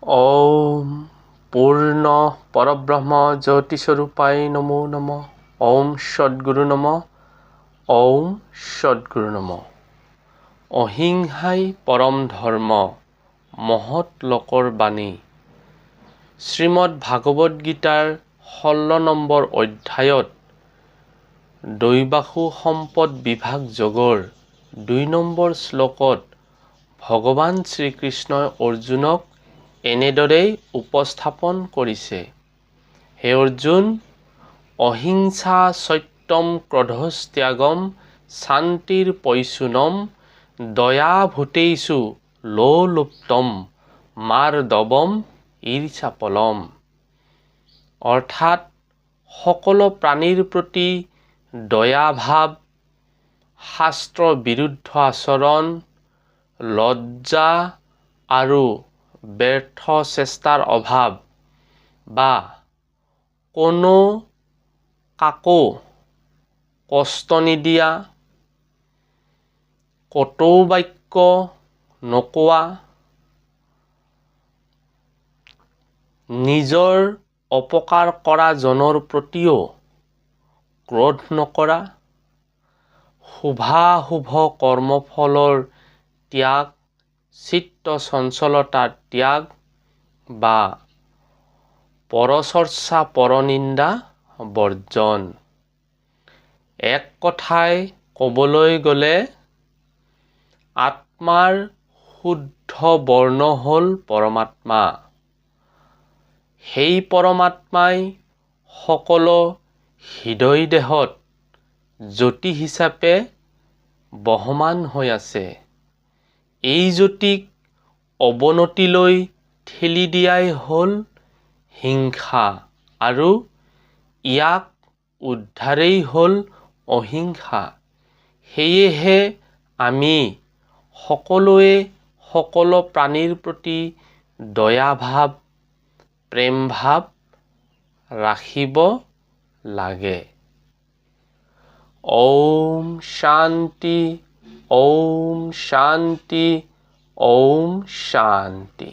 ওম পূৰ্ণ পৰব্ৰহ্ম জ্যোতিস্বৰূপায় নমো নমঃ। ওম সদ্গুৰু নমঃ। ওম সদ্গুৰু নমঃ। অহিংসাই পৰম ধৰ্ম, মহৎ লোকৰ বাণী। শ্ৰীমদ্ ভাগৱত গীতাৰ 16 নম্বৰ অধ্যায়ত দৈবাসু সম্পদ বিভাগ যোগৰ 2 নম্বৰ শ্লোকত ভগৱান শ্ৰীকৃষ্ণই অৰ্জুনক এনেদৰেই উপস্থাপন কৰিছে। হে অৰ্জুন, অহিংসা সত্যম ক্ৰোধস্ত্যাগম শান্তিৰ পৈশূনম দয়া ভূতেষু লোলুপ্তম মাৰ্দৱম ঈৰ্ষাপলম। অৰ্থাৎ সকলো প্ৰাণীৰ প্ৰতি দয়াভাৱ, শাস্ত্ৰ বিৰুদ্ধ আচৰণ, লজ্জা আৰু ব্যৰ্থ চেষ্টাৰ অভাৱ, বা কোনো কাকো কষ্ট নিদিয়া, কটু বাক্য নোকোৱা, নিজৰ অপকাৰ কৰা জনৰ প্ৰতিও ক্ৰোধ নকৰা, শুভাশুভ কৰ্মফলৰ ত্যাগ, চিত্ত চঞ্চলতাৰ ত্যাগ বা পৰচৰ্চা পৰনিন্দা বৰ্জন। এক কথাই ক'বলৈ গ'লে আত্মাৰ শুদ্ধ বৰ্ণ হ'ল পৰমাত্মা। সেই পৰমাত্মাই সকলো হৃদয় দেহত জ্যোতি হিচাপে বহমান হৈ আছে। এই জ্যোতিক অৱনতিলৈ ঠেলি দিয়াই হ'ল হিংসা, আৰু ইয়াক উদ্ধাৰেই হ'ল অহিংসা। সেয়েহে আমি সকলোৱে সকলো প্ৰাণীৰ প্ৰতি দয়াভাৱ, প্ৰেমভাৱ ৰাখিব লাগে। ওম শান্তি, ওম শান্তি, ওম শান্তি।